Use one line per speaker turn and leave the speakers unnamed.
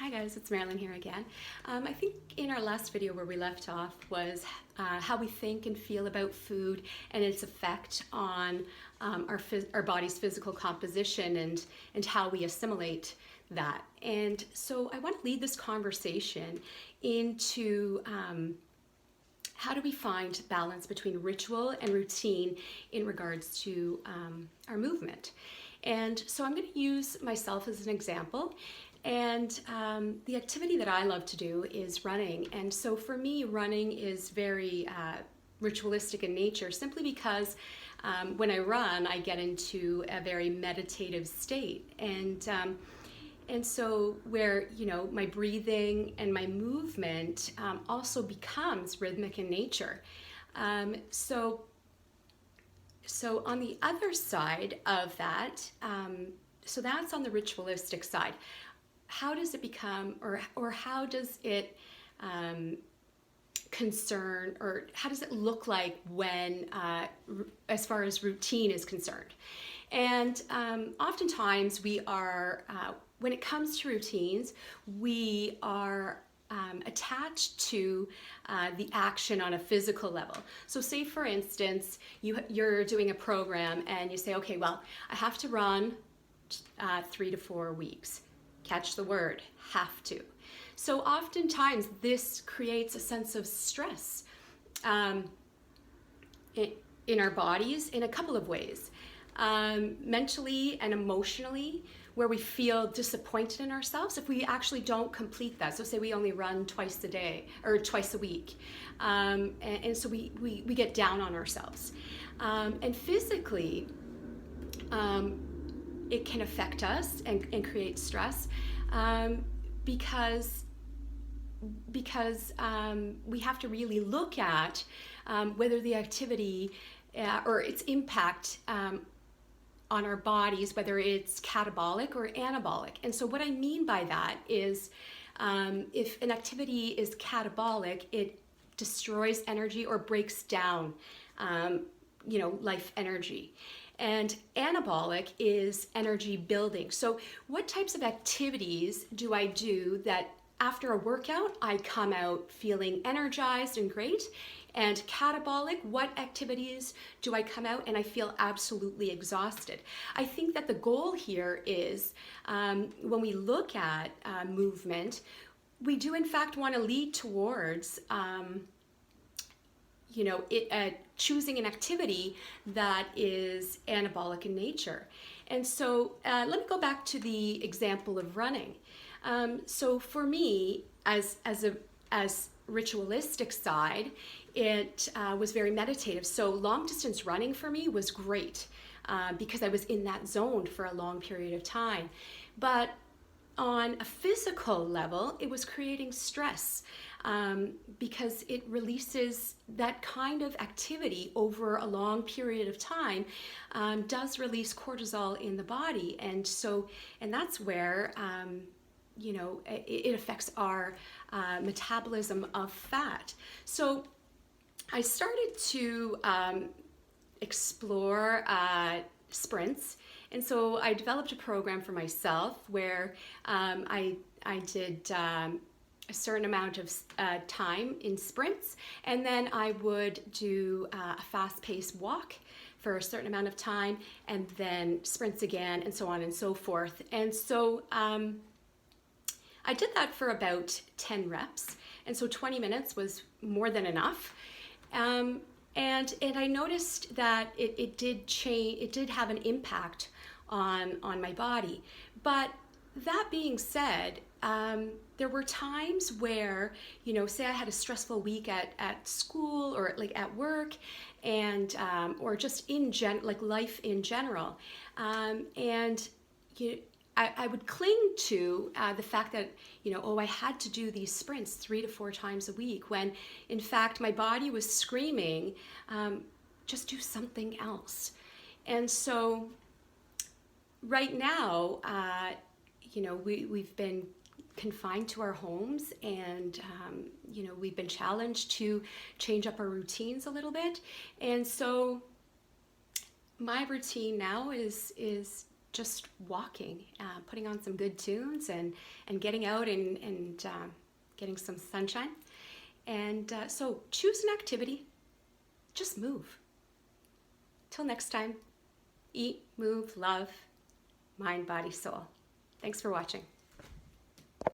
Hi guys, it's Marilyn here again. I think in our last video where we left off was how we think and feel about food and its effect on our body's physical composition and how we assimilate that. And so I want to lead this conversation into how do we find balance between ritual and routine in regards to our movement. And so I'm going to use myself as an example. And the activity that I love to do is running. And so for me, running is very ritualistic in nature, simply because when I run, I get into a very meditative state. And so where, my breathing and my movement also becomes rhythmic in nature. So on the other side of that, so that's on the ritualistic side. How does it become, or how does it concern, or how does it look like when, as far as routine is concerned? And oftentimes we are, when it comes to routines, we are attached to the action on a physical level. So say for instance, you're doing a program and you say, okay, well, I have to run 3 to 4 weeks. Catch the word, have to. So oftentimes this creates a sense of stress in our bodies in a couple of ways. Mentally and emotionally, where we feel disappointed in ourselves if we actually don't complete that. So say we only run twice a day or twice a week. And so we get down on ourselves. And physically, it can affect us and create stress because we have to really look at whether the activity or its impact on our bodies, whether it's catabolic or anabolic. And so what I mean by that is if an activity is catabolic, it destroys energy or breaks down life energy. And anabolic is energy building. So what types of activities do I do that after a workout, I come out feeling energized and great? And catabolic, what activities do I come out and I feel absolutely exhausted? I think that the goal here is when we look at movement, we do in fact want to lead towards choosing an activity that is anabolic in nature. And so let me go back to the example of running. So for me, as ritualistic side, it was very meditative. So long distance running for me was great because I was in that zone for a long period of time. But on a physical level, it was creating stress because it releases that kind of activity over a long period of time, does release cortisol in the body. And that's where, it affects our metabolism of fat. So I started to explore sprints. And so I developed a program for myself where I did a certain amount of time in sprints, and then I would do a fast-paced walk for a certain amount of time, and then sprints again, and so on and so forth. And so I did that for about 10 reps, and so 20 minutes was more than enough. And I noticed that it did change. It did have an impact on my body. But that being said, there were times where, say I had a stressful week at school or like at work, and or just like life in general, and I would cling to the fact that, I had to do these sprints 3 to 4 times a week, when in fact my body was screaming, just do something else. And so right now, we've been confined to our homes, and we've been challenged to change up our routines a little bit. And so my routine now is just walking, putting on some good tunes and getting out and getting some sunshine. And so choose an activity, just move. Till next time, eat, move, love, mind, body, soul. Thanks for watching.